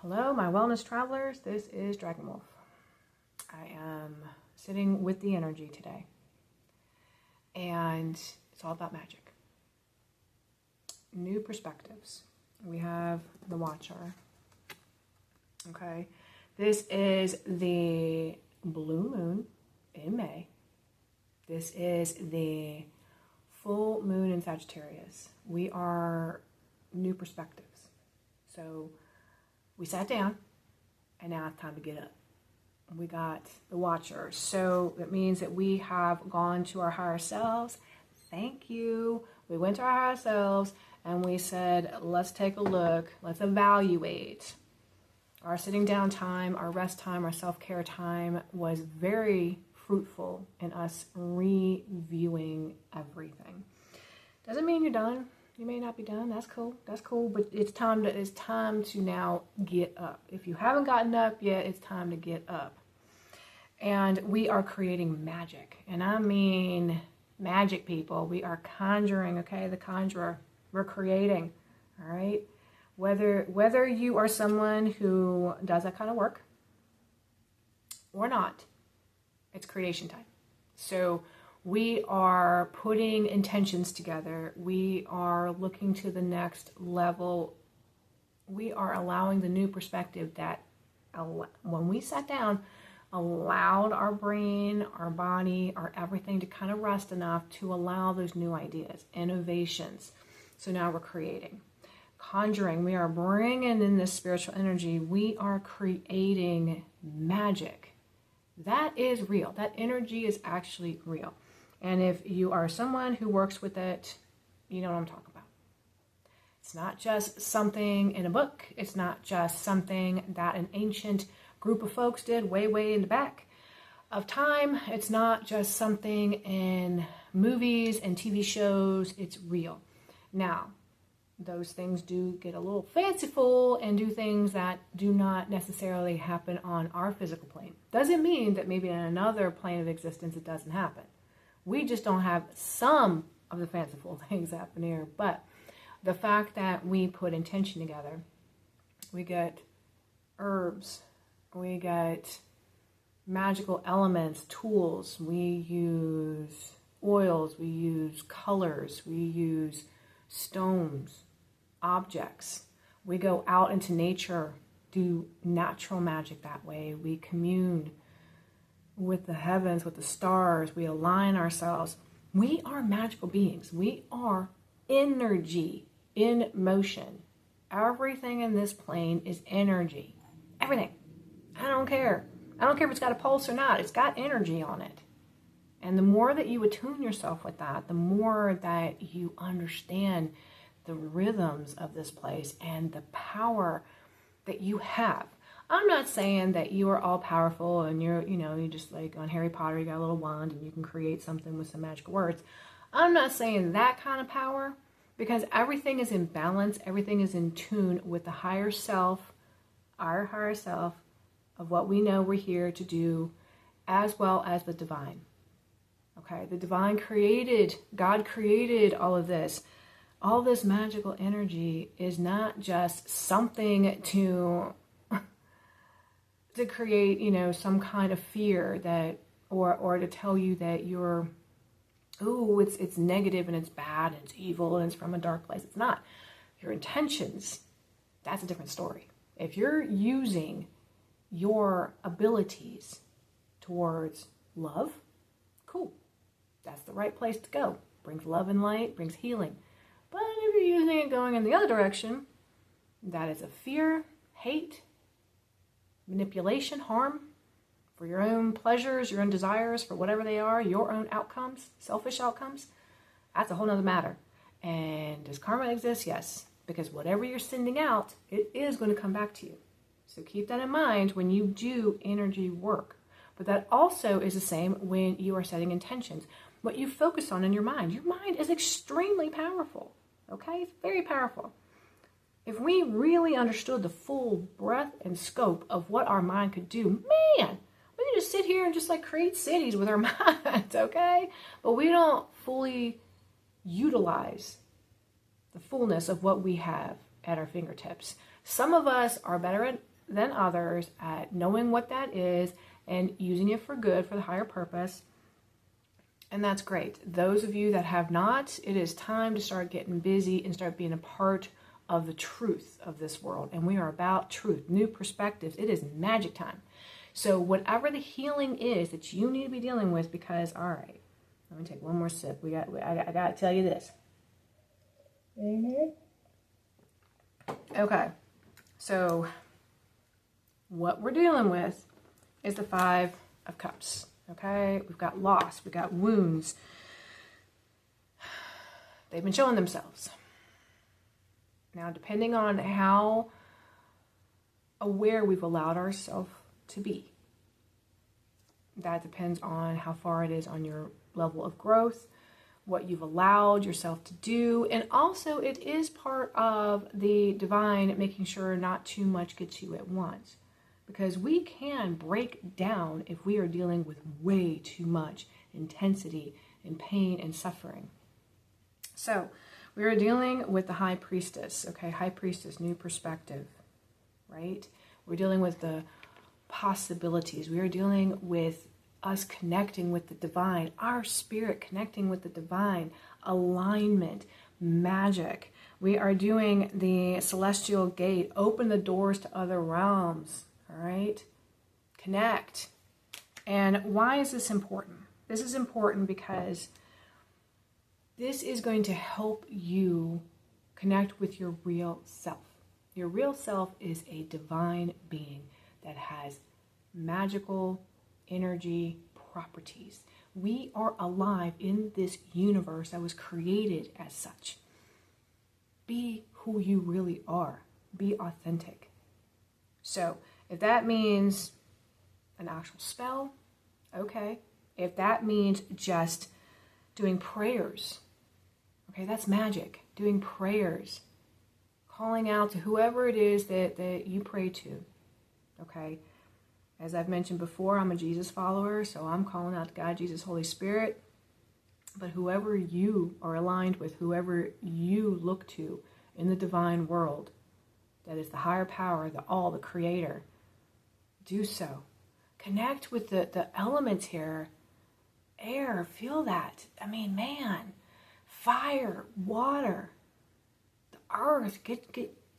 Hello, my wellness travelers. This is Dragonwolf. I am sitting with the energy today, and it's all about magic. New perspectives. We have the Watcher. Okay, this is the blue moon in May. This is the full moon in Sagittarius. We are new perspectives. So we sat down, and now it's time to get up. We got the Watcher. So it means that we have gone to our higher selves. Thank you. We went to our higher selves, and we said, let's take a look. Let's evaluate. Our sitting down time, our rest time, our self-care time was very fruitful in us reviewing everything. Doesn't mean you're done. You may not be done. That's cool. That's cool. But it's time to now get up. If you haven't gotten up yet, it's time to get up. And we are creating magic. And I mean magic, people. We are conjuring, okay? The conjurer. We're creating. All right? Whether you are someone who does that kind of work or not, it's creation time. So we are putting intentions together. We are looking to the next level. We are allowing the new perspective that, when we sat down, allowed our brain, our body, our everything to kind of rest enough to allow those new ideas, innovations. So now we're creating. Conjuring, we are bringing in this spiritual energy. We are creating magic. That is real. That energy is actually real. And if you are someone who works with it, you know what I'm talking about. It's not just something in a book. It's not just something that an ancient group of folks did way in the back of time. It's not just something in movies and TV shows. It's real. Now, those things do get a little fanciful and do things that do not necessarily happen on our physical plane. Doesn't mean that maybe in another plane of existence it doesn't happen. We just don't have some of the fanciful things happen here. But the fact that we put intention together, we get herbs, we get magical elements, tools, we use oils, we use colors, we use stones, objects. We go out into nature, do natural magic that way. We commune with the heavens, with the stars. We align ourselves. We are magical beings. We are energy in motion. Everything in this plane is energy. Everything. I don't care. I don't care if it's got a pulse or not. It's got energy on it. And the more that you attune yourself with that, the more that you understand the rhythms of this place and the power that you have. I'm not saying that you are all powerful and you're just like on Harry Potter, you got a little wand and you can create something with some magical words. I'm not saying that kind of power, because everything is in balance. Everything is in tune with the higher self, our higher self, of what we know we're here to do, as well as the divine. Okay, the divine created, God created all of this. All this magical energy is not just something to create, some kind of fear that, or to tell you that you're, it's negative and it's bad and it's evil and it's from a dark place. It's not. Your intentions, that's a different story. If you're using your abilities towards love, cool. That's the right place to go. Brings love and light, brings healing. But if you're using it going in the other direction, that is a fear, hate, manipulation, harm for your own pleasures, your own desires, for whatever they are, your own outcomes, selfish outcomes, that's a whole nother matter. And does karma exist? Yes. Because whatever you're sending out, it is going to come back to you. So keep that in mind when you do energy work. But that also is the same when you are setting intentions. What you focus on in your mind is extremely powerful. Okay? It's very powerful. If we really understood the full breadth and scope of what our mind could do, man, we could just sit here and just create cities with our minds, okay? But we don't fully utilize the fullness of what we have at our fingertips. Some of us are better at than others at knowing what that is and using it for good, for the higher purpose. And that's great. Those of you that have not, it is time to start getting busy and start being a part of the truth of this world. And we are about truth, new perspectives. It is magic time. So whatever the healing is that you need to be dealing with, because, all right, let me take one more sip. I got to tell you this. Okay. So what we're dealing with is the 5 of Cups. Okay, we've got loss, we've got wounds. They've been showing themselves. Now, depending on how aware we've allowed ourselves to be, that depends on how far it is on your level of growth, what you've allowed yourself to do, and also it is part of the divine making sure not too much gets you at once. Because we can break down if we are dealing with way too much intensity and pain and suffering. So we are dealing with the High Priestess, okay? High Priestess, new perspective, right? We're dealing with the possibilities. We are dealing with us connecting with the divine, our spirit connecting with the divine, alignment, magic. We are doing the celestial gate, open the doors to other realms. All right, connect. And why is this important? This is important because this is going to help you connect with your real self. Your real self is a divine being that has magical energy properties. We are alive in this universe that was created as such. Be who you really are. Be authentic. So, if that means an actual spell, okay. If that means just doing prayers, okay, that's magic. Doing prayers, calling out to whoever it is that you pray to, okay. As I've mentioned before, I'm a Jesus follower, so I'm calling out to God, Jesus, Holy Spirit. But whoever you are aligned with, whoever you look to in the divine world, that is the higher power, the all, the creator, do so. Connect with the elements here. Air, feel that. I mean, man, fire, water, the earth. Get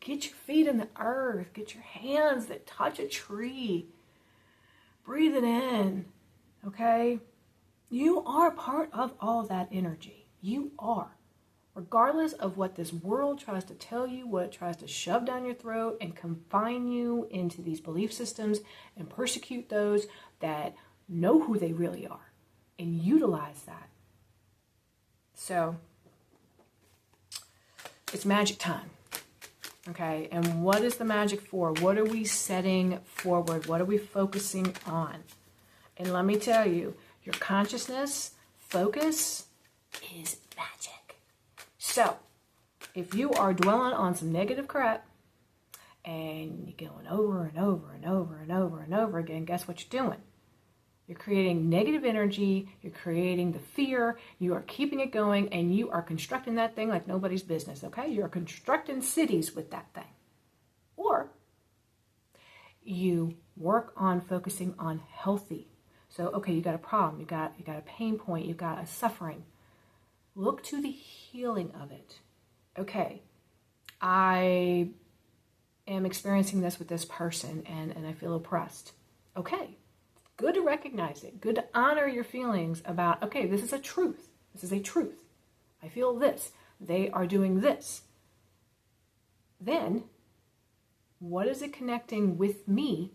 your feet in the earth. Get your hands that touch a tree. Breathe it in, okay? You are part of all that energy. You are. Regardless of what this world tries to tell you, what it tries to shove down your throat and confine you into these belief systems and persecute those that know who they really are and utilize that. So, it's magic time, okay? And what is the magic for? What are we setting forward? What are we focusing on? And let me tell you, your consciousness focus is magic. So, if you are dwelling on some negative crap and you're going over and over and over and over and over again, guess what you're doing? You're creating negative energy, you're creating the fear, you are keeping it going, and you are constructing that thing like nobody's business, okay? You're constructing cities with that thing. Or you work on focusing on healthy. So, okay, you got a problem, you got a pain point, you got a suffering. Look to the healing of it. Okay, I am experiencing this with this person and I feel oppressed. Okay, good to recognize it. Good to honor your feelings about, okay, this is a truth. This is a truth. I feel this. They are doing this. Then, what is it connecting with me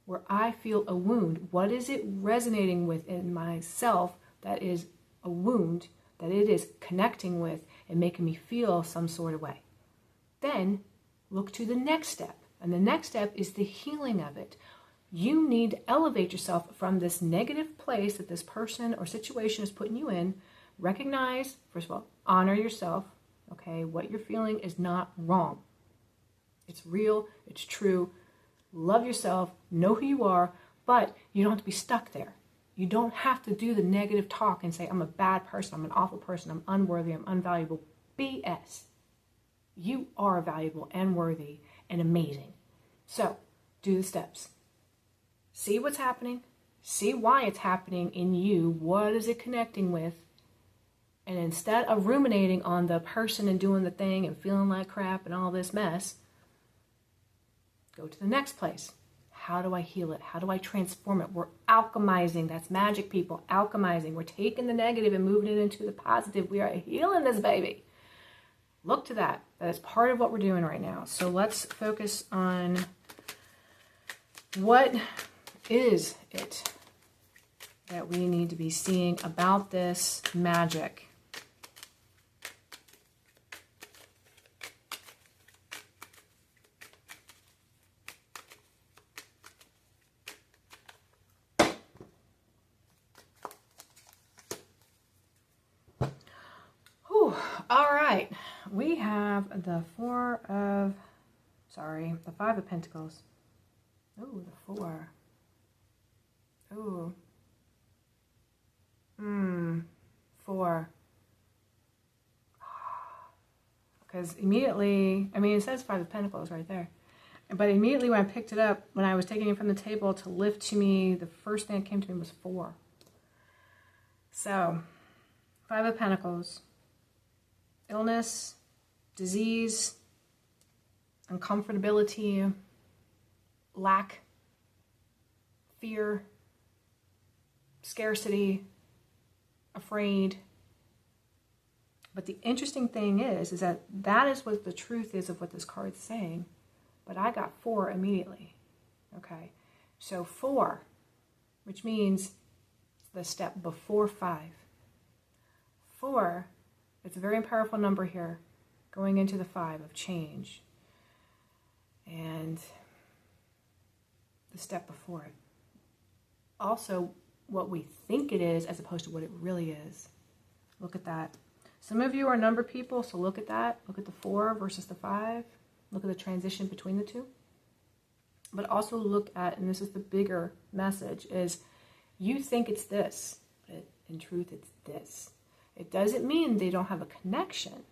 where I feel a wound? What is it resonating with in myself that is a wound that it is connecting with and making me feel some sort of way? Then look to the next step. And the next step is the healing of it. You need to elevate yourself from this negative place that this person or situation is putting you in. Recognize, first of all, honor yourself. Okay, what you're feeling is not wrong. It's real, it's true. Love yourself, know who you are, but you don't have to be stuck there. You don't have to do the negative talk and say, I'm a bad person, I'm an awful person, I'm unworthy, I'm unvaluable. BS. You are valuable and worthy and amazing. So, Do the steps. See what's happening. See why it's happening in you. What is it connecting with? And instead of ruminating on the person and doing the thing and feeling like crap and all this mess, go to the next place. How do I heal it? How do I transform it? We're alchemizing. That's magic, people. Alchemizing. We're taking the negative and moving it into the positive. We are healing this baby. Look to that. That is part of what we're doing right now. So let's focus on what is it that we need to be seeing about this magic. All right, we have the the 5 of Pentacles. Oh, the 4. Oh. 4. Because immediately, I mean, it says 5 of Pentacles right there. But immediately when I picked it up, when I was taking it from the table to lift to me, the first thing that came to me was 4. So, 5 of Pentacles. Illness, disease, uncomfortability, lack, fear, scarcity, afraid. But the interesting thing is that is what the truth is of what this card's saying. But I got 4 immediately. Okay, so 4, which means the step before 5. 4. It's a very powerful number here, going into the 5 of change. And the step before it. Also, what we think it is as opposed to what it really is. Look at that. Some of you are number people, so look at that. Look at the 4 versus the 5. Look at the transition between the two. But also look at, and this is the bigger message, is you think it's this, but in truth it's this. It doesn't mean they don't have a connection.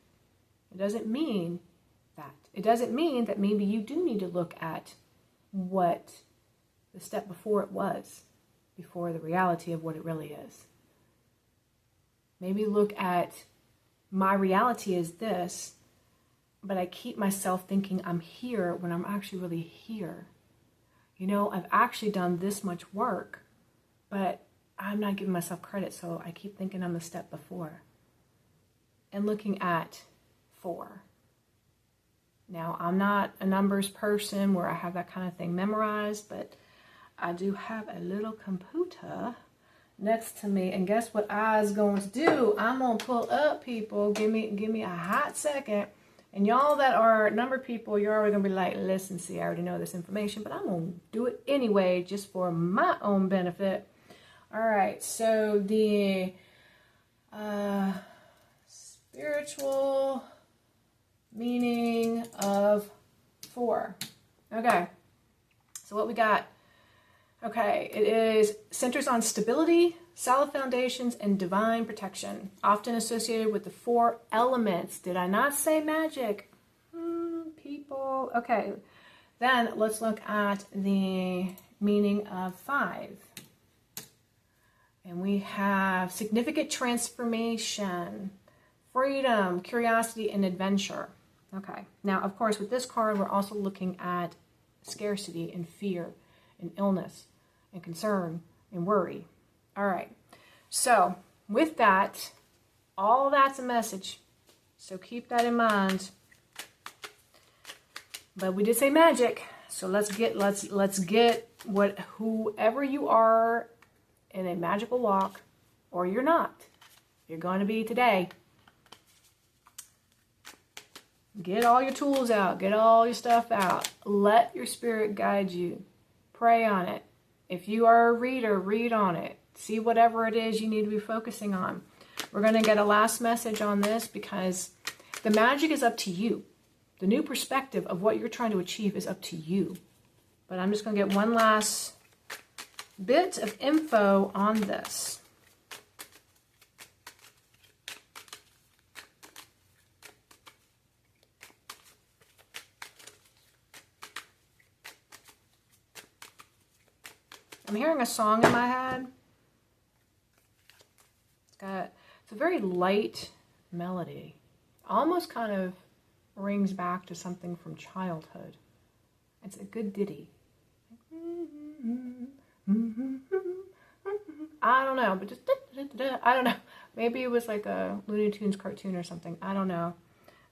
It doesn't mean that. It doesn't mean that maybe you do need to look at what the step before it was, before the reality of what it really is. Maybe look at my reality is this, but I keep myself thinking I'm here when I'm actually really here. You know, I've actually done this much work, but I'm not giving myself credit, so I keep thinking I'm the step before. And looking at 4. Now, I'm not a numbers person where I have that kind of thing memorized, but I do have a little computer next to me. And guess what I was going to do? I'm going to pull up, people. Give me a hot second. And y'all that are number people, you're already going to be like, listen, see, I already know this information, but I'm going to do it anyway just for my own benefit. All right, so the spiritual meaning of 4. Okay, so what we got? Okay, it is centers on stability, solid foundations, and divine protection, often associated with the 4 elements. Did I not say magic? People. Okay, then let's look at the meaning of 5. And we have significant transformation, freedom, curiosity, and adventure. Okay. Now, of course, with this card, we're also looking at scarcity and fear and illness and concern and worry. All right. So with that, all that's a message. So keep that in mind. But we did say magic. So let's get whoever you are in a magical walk, or you're not. You're going to be today. Get all your tools out. Get all your stuff out. Let your spirit guide you. Pray on it. If you are a reader, read on it. See whatever it is you need to be focusing on. We're going to get a last message on this because the magic is up to you. The new perspective of what you're trying to achieve is up to you. But I'm just going to get one last bit of info on this. I'm hearing a song in my head. It's a very light melody. Almost kind of rings back to something from childhood. It's a good ditty. I don't know, but just I don't know. Maybe it was like a Looney Tunes cartoon or something. I don't know.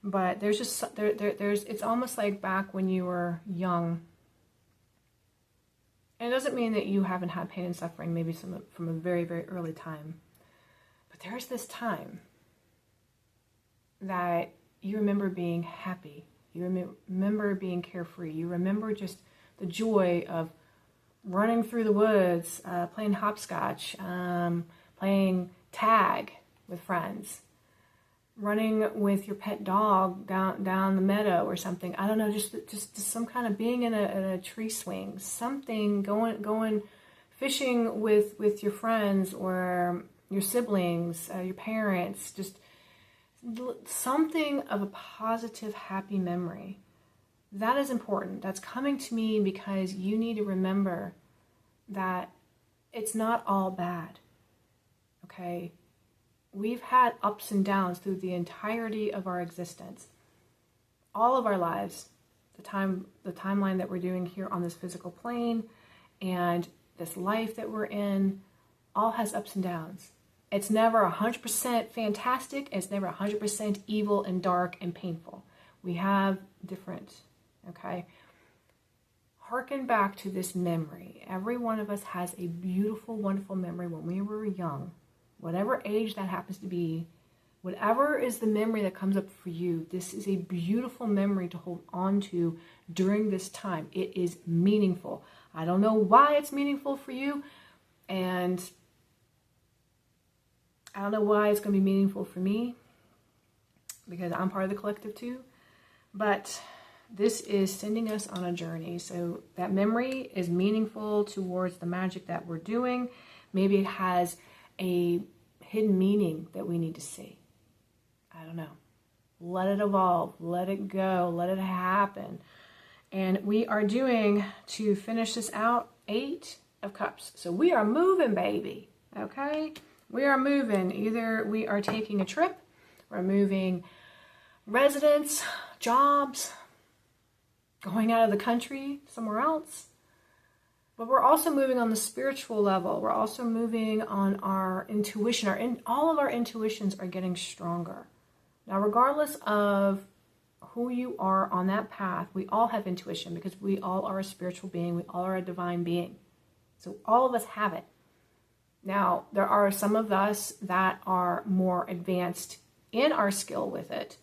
But there's just there's it's almost like back when you were young. And it doesn't mean that you haven't had pain and suffering, maybe from a very, very early time. But there's this time that you remember being happy. You remember being carefree. You remember just the joy of running through the woods, playing hopscotch, playing tag with friends, running with your pet dog down the meadow or something. I don't know, just some kind of being in a tree swing, something, going fishing with your friends or your siblings, your parents, just something of a positive, happy memory. That is important. That's coming to me because you need to remember that it's not all bad. Okay? We've had ups and downs through the entirety of our existence. All of our lives, the timeline that we're doing here on this physical plane and this life that we're in, all has ups and downs. It's never 100% fantastic. It's never 100% evil and dark and painful. We have different, okay? Harken back to this memory. Every one of us has a beautiful, wonderful memory when we were young. Whatever age that happens to be, whatever is the memory that comes up for you, this is a beautiful memory to hold on to during this time. It is meaningful. I don't know why it's meaningful for you, and I don't know why it's going to be meaningful for me, because I'm part of the collective too, but this is sending us on a journey. So that memory is meaningful towards the magic that we're doing. Maybe it has a hidden meaning that we need to see. I don't know. Let it evolve. Let it go. Let it happen. And we are doing, to finish this out, 8 of Cups. So we are moving, baby. Okay? We are moving. Either we are taking a trip, we're moving residence, jobs, going out of the country somewhere else. But we're also moving on the spiritual level. We're also moving on our intuition. All of our intuitions are getting stronger. Now, regardless of who you are on that path, we all have intuition because we all are a spiritual being. We all are a divine being. So all of us have it. Now, there are some of us that are more advanced in our skill with it.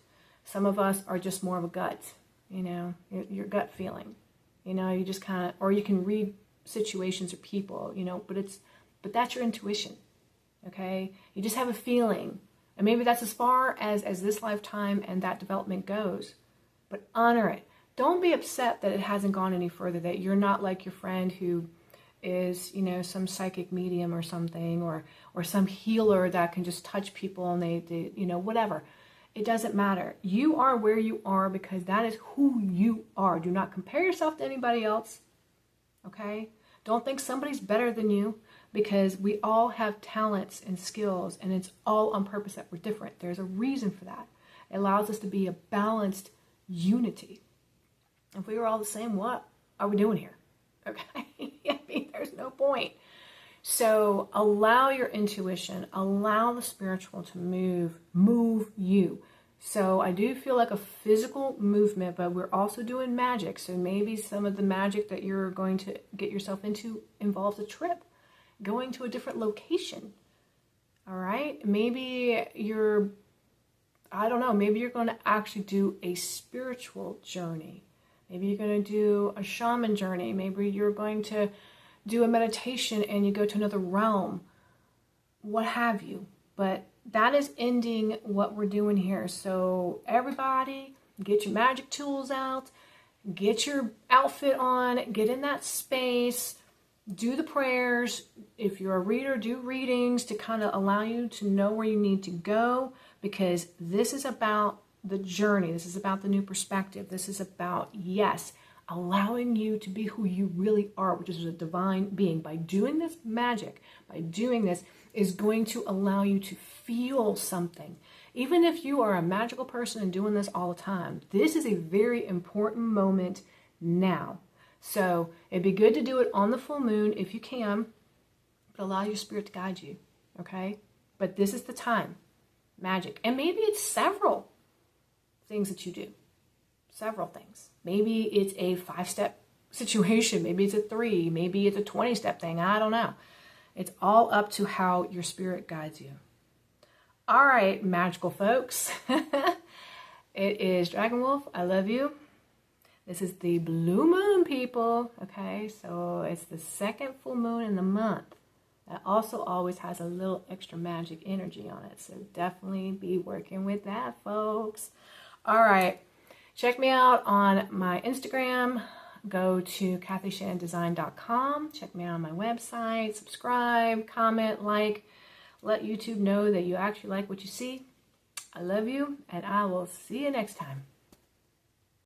Some of us are just more of a gut, your gut feeling. You just kind of, or you can read situations or people, but that's your intuition, okay? You just have a feeling. And maybe that's as far as this lifetime and that development goes. But honor it. Don't be upset that it hasn't gone any further, that you're not like your friend who is, some psychic medium or something, or some healer that can just touch people and they whatever. It doesn't matter. You are where you are because that is who you are. Do not compare yourself to anybody else. Okay? Don't think somebody's better than you, because we all have talents and skills, and it's all on purpose that we're different. There's a reason for that. It allows us to be a balanced unity. If we were all the same, what are we doing here? Okay? I mean, there's no point. So allow your intuition, allow the spiritual to move you. So I do feel like a physical movement, but we're also doing magic. So maybe some of the magic that you're going to get yourself into involves a trip, going to a different location. All right? Maybe you're going to actually do a spiritual journey. Maybe you're going to do a shaman journey. Maybe you're going to do a meditation and you go to another realm. What have you. But that is ending what we're doing here. So everybody, get your magic tools out, get your outfit on, get in that space, do the prayers. If you're a reader, do readings to kind of allow you to know where you need to go, because this is about the journey. This is about the new perspective. This is about, yes, allowing you to be who you really are, which is a divine being. By doing this magic, by doing this, is going to allow you to feel something. Even if you are a magical person and doing this all the time, this is a very important moment now. So it'd be good to do it on the full moon if you can, but allow your spirit to guide you, okay? But this is the time. Magic. And maybe it's several things that you do. Several things. Maybe it's a 5-step situation. Maybe it's a 3. Maybe it's a 20-step thing. I don't know. It's all up to how your spirit guides you. All right, magical folks. It is Dragonwolf. I love you. This is the blue moon, people. Okay, so it's the second full moon in the month. That also always has a little extra magic energy on it. So definitely be working with that, folks. All right. Check me out on my Instagram. Go to KathyShannonDesign.com. Check me out on my website. Subscribe, comment, like. Let YouTube know that you actually like what you see. I love you, and I will see you next time.